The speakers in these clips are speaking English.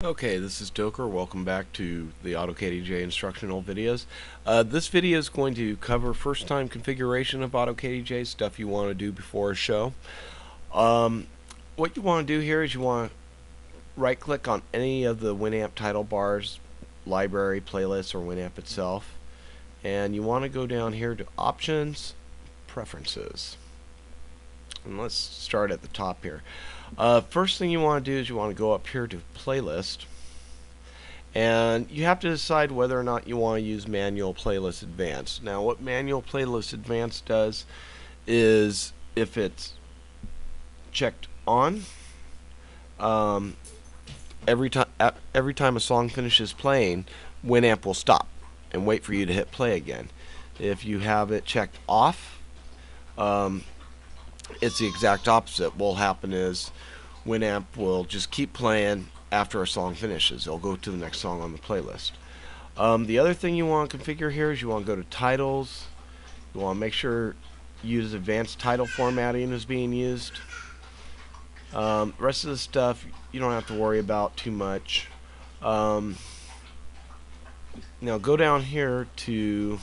Okay, this is Doker. Welcome back to the AutoKDJ instructional videos. This video is going to cover first-time configuration of AutoKDJ, stuff you want to do before a show. What you want to do here is you want to right-click on any of the Winamp title bars, library, playlist, or Winamp itself, and you want to go down here to Options, Preferences. And let's start at the top here. First thing you want to do is you want to go up here to Playlist, and you have to decide whether or not you want to use Manual Playlist Advanced. Now, what Manual Playlist Advanced does is, if it's checked on, every time a song finishes playing, Winamp will stop and wait for you to hit play again. If you have it checked off, it's the exact opposite. What will happen is Winamp will just keep playing after a song finishes. It'll go to the next song on the playlist. The other thing you want to configure here is you want to go to Titles. You want to make sure use advanced title formatting is being used. Rest of the stuff you don't have to worry about too much. Now go down here to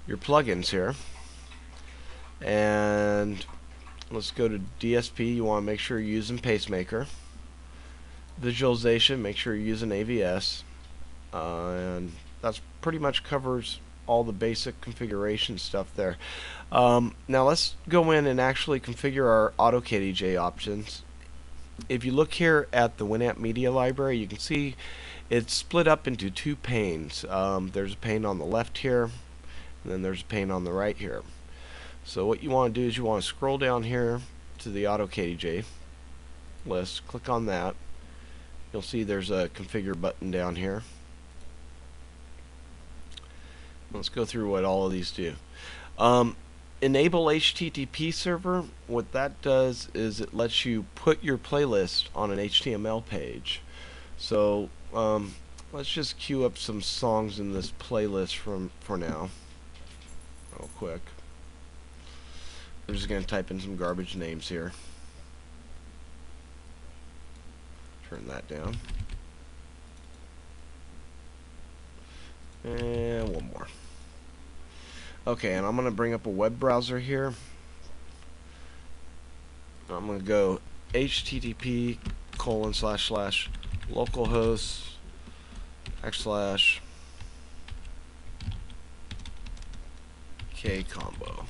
your plugins here, and let's go to DSP. You want to make sure you're using Pacemaker. Visualization, make sure you're using AVS, and that's pretty much covers all the basic configuration stuff there. Now let's go in and actually configure our AutoKDJ options. If you look here at the Winamp Media Library, you can see it's split up into two panes. There's a pane on the left here, and then there's a pane on the right here. So what you want to do is you want to scroll down here to the AutoKDJ list, click on that. You'll see there's a configure button down here. Let's go through what all of these do. Enable HTTP server. What that does is it lets you put your playlist on an HTML page. So let's just queue up some songs in this playlist for now, real quick. I'm just going to type in some garbage names here. Turn that down. And one more. Okay, and I'm going to bring up a web browser here. I'm going to go http://localhost/kcombo.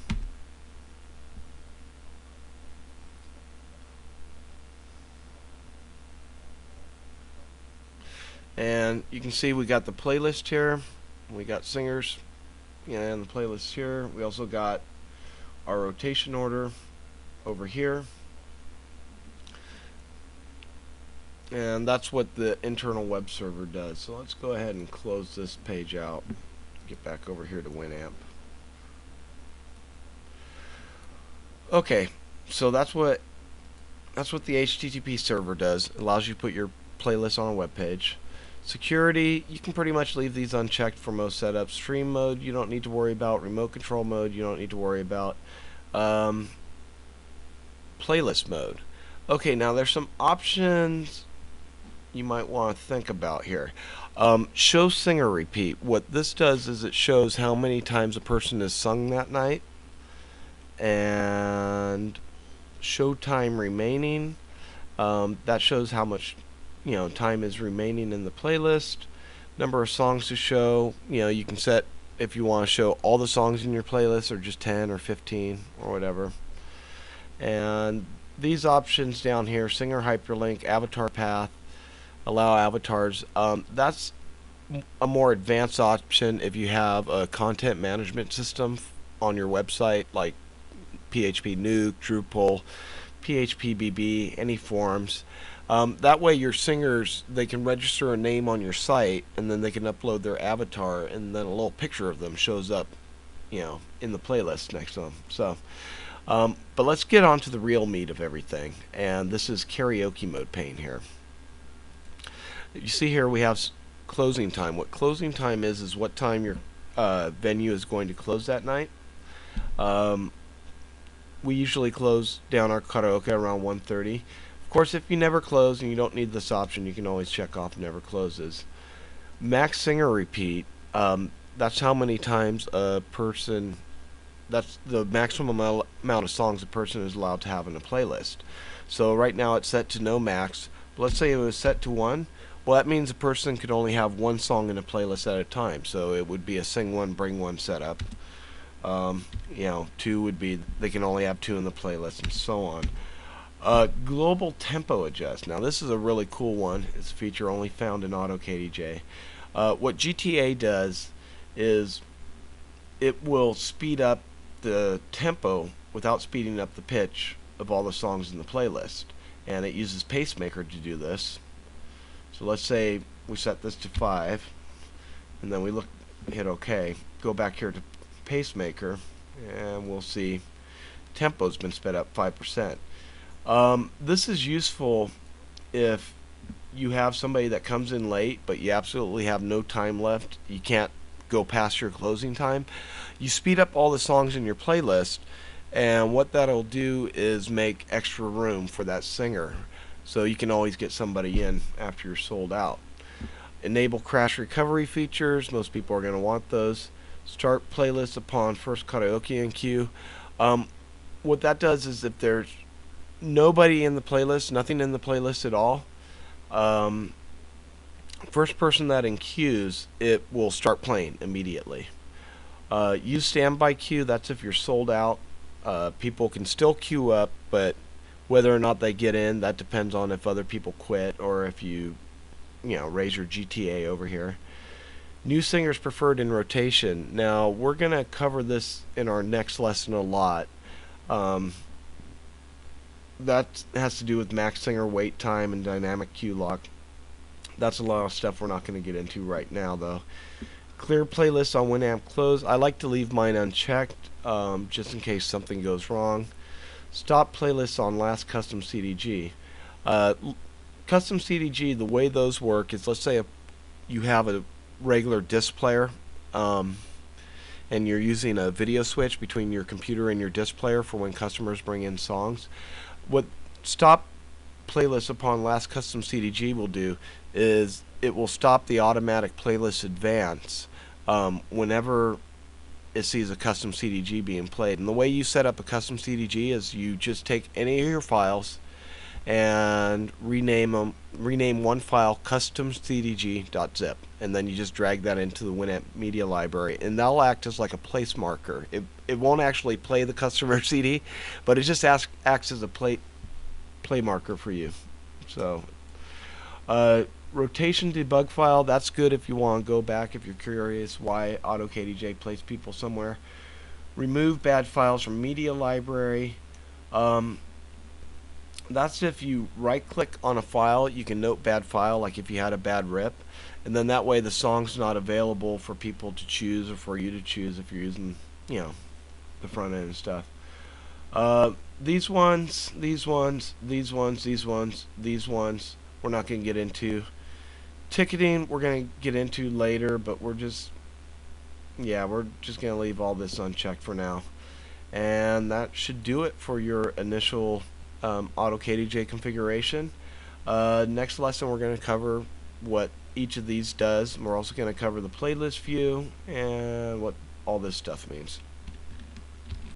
And you can see we got the playlist here, we got singers, and the playlist here. We also got our rotation order over here, and that's what the internal web server does. So let's go ahead and close this page out, get back over here to Winamp. Okay, so that's what the HTTP server does. It allows you to put your playlist on a web page. Security, you can pretty much leave these unchecked for most setups. Stream mode, you don't need to worry about. Remote control mode, you don't need to worry about. Playlist mode. Okay, now there's some options you might want to think about here. Show singer repeat. What this does is it shows how many times a person has sung that night. And show time remaining. That shows how much time is remaining in the playlist. Number of songs to show, you can set if you want to show all the songs in your playlist or just 10 or 15 or whatever. And these options down here, singer hyperlink, avatar path, allow avatars, that's a more advanced option if you have a content management system on your website, like PHP Nuke, Drupal, PHPBB, any forums. That way your singers, they can register a name on your site, and then they can upload their avatar, and then a little picture of them shows up in the playlist next to them. So but let's get on to the real meat of everything, and this is karaoke mode pane here. You see here we have closing time. What closing time is what time your venue is going to close that night. We usually close down our karaoke around 1:30. Of course, if you never close and you don't need this option, you can always check off never closes. Max Singer Repeat, that's how many times a person, that's the maximum amount of songs a person is allowed to have in a playlist. So right now it's set to no max. But let's say it was set to 1. Well, that means a person could only have one song in a playlist at a time. So it would be a sing one, bring one setup. 2 would be they can only have 2 in the playlist, and so on. Global tempo adjust. Now this is a really cool one. It's a feature only found in AutoKDJ. What GTA does is it will speed up the tempo without speeding up the pitch of all the songs in the playlist, and it uses Pacemaker to do this. So let's say we set this to 5, and then we hit OK. Go back here to Pacemaker, and we'll see tempo's been sped up 5%. This is useful if you have somebody that comes in late, but you absolutely have no time left. You can't go past your closing time. You speed up all the songs in your playlist, and what that'll do is make extra room for that singer, so you can always get somebody in after you're sold out. Enable crash recovery features. Most people are going to want those. Start playlist upon first karaoke in queue. What that does is if there's nobody in the playlist, nothing in the playlist at all, first person that in queues, it will start playing immediately. Use standby queue. That's if you're sold out. People can still queue up, but whether or not they get in, that depends on if other people quit or if you raise your GTA over here. New singers preferred in rotation. Now we're gonna cover this in our next lesson a lot. That has to do with max singer wait time and dynamic queue lock. That's a lot of stuff we're not going to get into right now, though. Clear playlists on Winamp close. I like to leave mine unchecked, just in case something goes wrong. Stop playlists on last custom CDG. Custom CDG, the way those work is, let's say you have a regular disc player, and you're using a video switch between your computer and your disc player for when customers bring in songs. What stop playlist upon last custom CDG will do is it will stop the automatic playlist advance whenever it sees a custom CDG being played. And the way you set up a custom CDG is you just take any of your files and rename one file custom cdg.zip, and then you just drag that into the Winamp media library, and that'll act as like a place marker. It won't actually play the customer CD, but it just acts as a play marker for you. So rotation debug file, that's good if you want to go back if you're curious why AutoKDJ plays people somewhere. Remove bad files from media library. That's if you right click on a file, you can note bad file, like if you had a bad rip, and then that way the song's not available for people to choose or for you to choose if you're using the front end and stuff. These ones, we're not going to get into. Ticketing we're going to get into later, but we're just going to leave all this unchecked for now. And that should do it for your initial AutoKDJ configuration. Next lesson we're going to cover what each of these does, and we're also going to cover the playlist view and what all this stuff means.